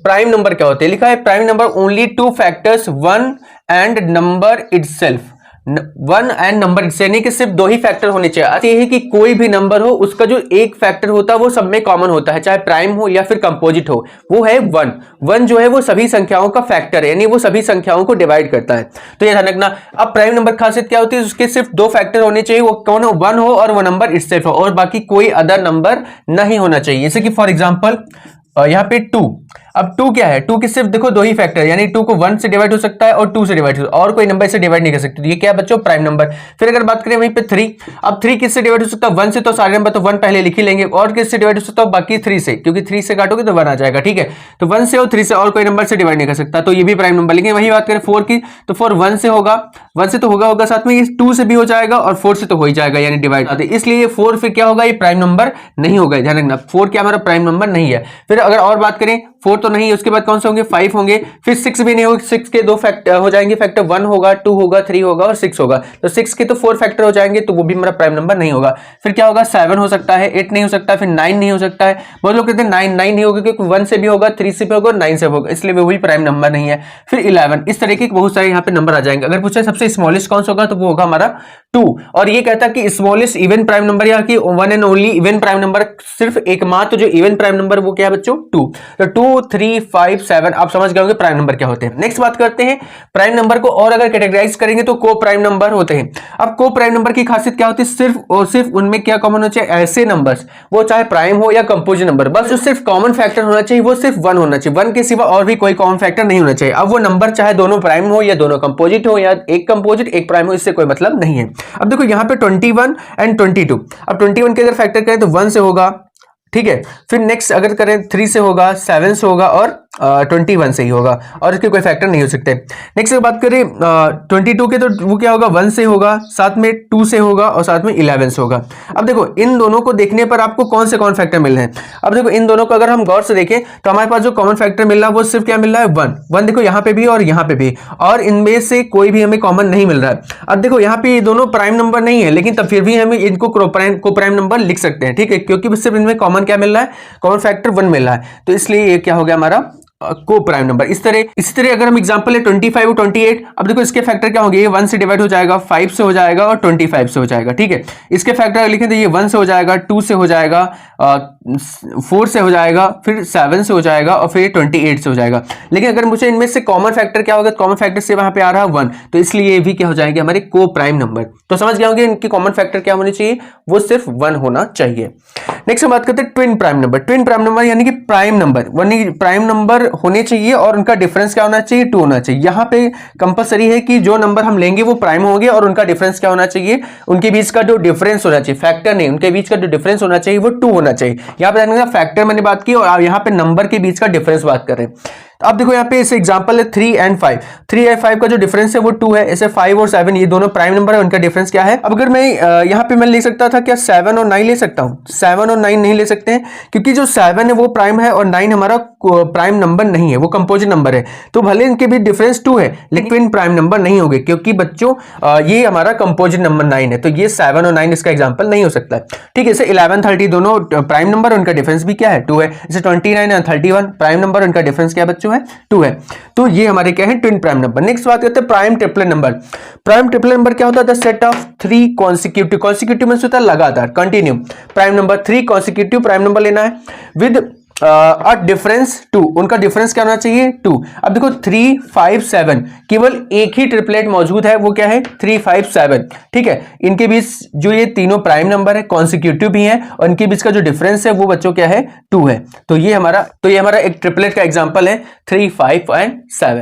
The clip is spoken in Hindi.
प्राइम नंबर क्या होते हैं, लिखा है prime number only two factors one and number itself, one and number यानी कि सिर्फ दो ही फैक्टर होने चाहिए। ये है कि कोई भी नंबर हो उसका जो एक फैक्टर होता है वो सब में कॉमन होता है, चाहे प्राइम हो या फिर कंपोजिट हो, वो है वन। वन जो है वो सभी संख्याओं का फैक्टर है, यानी वो सभी संख्याओं को डिवाइड करता है। तो ये ध्यान रखना। अब प्राइम नंबर खासियत क्या होती है, उसके सिर्फ दो फैक्टर होने चाहिए, वो कौन हो, वन हो और वो नंबर इटसेल्फ हो, और बाकी कोई अदर नंबर नहीं होना चाहिए। जैसे कि फॉर एग्जांपल यहाँ पे 2, अब 2 क्या है, 2 के सिर्फ देखो दो ही फैक्टर, यानी 2 को 1 से डिवाइड हो सकता है और 2 से डिवाइड हो सकता है, और कोई नंबर से डिवाइड नहीं कर सकते। तो ये क्या है बच्चों, प्राइम नंबर। फिर अगर बात करें वहीं पे 3, अब 3 किससे डिवाइड हो सकता है, 1 से, तो सारे नंबर तो 1 पहले लिख ही लेंगे, और किससे डिवाइड हो सकता है, बाकी 3 से, क्योंकि 3 से काटोगे तो 1 आ जाएगा, ठीक है। तो 1 से और 3 से, और कोई नंबर से डिवाइड नहीं कर सकता, तो ये भी प्राइम नंबर। लेकिन वही बात करें 4 की, तो 4 1 से होगा, 1 से तो होगा साथ में, ये 2 से भी हो जाएगा और 4 से तो हो ही जाएगा, यानी डिवाइड। इसलिए ये 4 फिर क्या होगा, ये प्राइम नंबर नहीं होगा, ध्यान रखना। 4 क्या हमारा प्राइम नंबर नहीं है। फिर अगर और बात करें 4 तो नहीं है, उसके बाद कौन से होंगे, 5 होंगे, फिर 6 भी नहीं होगा, 6 के दो फैक्टर हो जाएंगे, फैक्टर 1 होगा, 2 होगा, 3 होगा और 6 होगा, तो 6 के तो 4 फैक्टर हो जाएंगे, तो वो भी हमारा प्राइम नंबर नहीं होगा। फिर क्या होगा, 7 हो सकता है, 8 नहीं हो सकता, फिर 9 नहीं हो सकता है। बहुत लोग कहते हैं 9 नहीं होगा, क्योंकि 1 से भी होगा, 3 से भी होगा, 9 से होगा, इसलिए वो भी प्राइम नंबर नहीं है। फिर 11, इस तरीके के बहुत सारे यहाँ पे नंबर आ जाएंगे। अगर पूछे सबसे स्मॉलेस्ट कौन सा होगा, तो वो होगा हमारा 2। और ये कहता है कि स्मॉलेस्ट इवन प्राइम नंबर, या कि one and only even prime number, सिर्फ एकमात्र जो इवन प्राइम नंबर वो क्या है बच्चों, 2। तो 2, 3, 5, 7 आप समझ गए होंगे प्राइम नंबर क्या होते हैं। नेक्स्ट बात करते हैं प्राइम नंबर को, और अगर कैटेगराइज करेंगे तो को प्राइम नंबर होते हैं। अब को प्राइम नंबर की खासियत क्या होती है, सिर्फ और सिर्फ उनमें क्या कॉमन होना चाहिए, ऐसे नंबर्स, वो चाहे प्राइम हो या कंपोजिट नंबर, बस जो सिर्फ कॉमन फैक्टर होना चाहिए वो सिर्फ 1 होना चाहिए, 1 के सिवा और भी कोई कॉमन फैक्टर नहीं होना चाहिए। अब वो नंबर चाहे दोनों प्राइम हो या दोनों कंपोजिट हो, या एक कंपोजिट एक प्राइम हो, इससे कोई मतलब नहीं है। अब देखो यहाँ पे 21 एंड 22, अब 21 के अगर फैक्टर करें तो 1 से होगा, ठीक है। फिर नेक्स्ट अगर करें 3 से होगा, 7 से होगा और 21 से ही होगा, और इसके कोई फैक्टर नहीं हो सकते। नेक्स्ट बात करें 22 के, तो वो क्या होगा, 1 से होगा, साथ में 2 से होगा और साथ में 11 से होगा। अब देखो इन दोनों को देखने पर आपको कौन से कॉमन फैक्टर मिल रहे हैं। अब देखो इन दोनों को अगर हम गौर से देखें तो हमारे पास जो कॉमन फैक्टर मिल रहा है वो सिर्फ क्या मिल रहा है, 1 देखो यहाँ पे भी और यहाँ पे भी, और इनमें से कोई भी हमें कॉमन नहीं मिल रहा है। अब देखो यहाँ पे ये दोनों प्राइम नंबर नहीं है, लेकिन तब फिर भी हमें इनको को प्राइम नंबर लिख सकते हैं, ठीक है, क्योंकि सिर्फ इनमें कॉमन क्या मिल रहा है, कॉमन फैक्टर 1 मिल रहा है। तो इसलिए ये क्या हो गया हमारा को प्राइम नंबर। इसी तरह अगर हम एग्जांपल है 25 और 28, अब देखो इसके फैक्टर क्या होंगे, ये 1 से डिवाइड हो जाएगा, 5 से हो जाएगा और 25 से हो जाएगा, ठीक है। इसके फैक्टर लिखें तो ये 1 से हो जाएगा, 2 से हो जाएगा, 4 से हो जाएगा, फिर 7 से हो जाएगा और फिर 28 से हो जाएगा। लेकिन अगर मुझे इनमें से कॉमन फैक्टर क्या होगा, कॉमन फैक्टर से वहां पे आ रहा है 1, तो इसलिए ये भी क्या हो जाएंगे हमारे को प्राइम नंबर। तो समझ गए होंगे इनकी कॉमन फैक्टर क्या होने चाहिए, वो सिर्फ 1 होना चाहिए। नेक्स्ट हम बात करते हैं twin prime number. Twin prime number यानी कि प्राइम नंबर, प्राइम नंबर होने चाहिए और उनका डिफरेंस क्या होना चाहिए, 2 होना चाहिए। यहाँ पे कंपलसरी है कि जो नंबर हम लेंगे वो प्राइम होंगे और उनका डिफरेंस क्या होना चाहिए, उनके बीच का जो डिफरेंस होना चाहिए, फैक्टर नहीं, उनके बीच का जो डिफरेंस होना चाहिए वो 2 होना चाहिए। यहाँ पे फैक्टर मैंने बात की और यहाँ पे नंबर के बीच का डिफरेंस बात कर रहे हैं। अब देखो यहाँ पे इस एग्जांपल है 3 एंड 5, 3 और 5 का जो डिफरेंस है वो 2 है। ऐसे 5 और 7 ये दोनों प्राइम नंबर है, उनका डिफरेंस क्या है। अब अगर मैं यहाँ पे मैं ले सकता था क्या, 7 और 9 ले सकता हूँ, 7 और 9 नहीं ले सकते हैं, क्योंकि जो 7 है वो प्राइम है और 9 हमारा प्राइम नंबर नहीं है, वो कंपोजिट नंबर है। तो भले इनके भी डिफरेंस 2 है, लेकिन प्राइम नंबर नहीं होंगे, क्योंकि बच्चों ये हमारा कंपोजिट नंबर 9 है, तो ये 7 और 9 इसका एग्जाम्पल नहीं हो सकता है, ठीक है। इसे 11, 30 दोनों प्राइम नंबर, उनका डिफरेंस भी क्या है, 2 है। इसे 29 और 31 प्राइम नंबर, उनका डिफरेंस क्या बच्चों है, 2 है। तो ये हमारे क्या है, ट्विन प्राइम नंबर। नेक्स्ट बात करते हैं prime triplet number. Prime triplet number क्या होता है, the set of 3 consecutive, consecutive means होता है लगातार, continue prime number, 3 consecutive prime number लेना है विद अ डिफरेंस 2, उनका डिफरेंस क्या होना चाहिए, 2। अब देखो 3, 5, 7 केवल एक ही ट्रिपलेट मौजूद है, वो क्या है 3, 5, 7, ठीक है। इनके बीच जो ये तीनों प्राइम नंबर है, कॉन्सिक्यूटिव भी है, और इनके बीच का जो डिफरेंस है वो बच्चों क्या है, 2 है। तो ये हमारा एक ट्रिपलेट का एग्जांपल है 3, 5 एंड 7।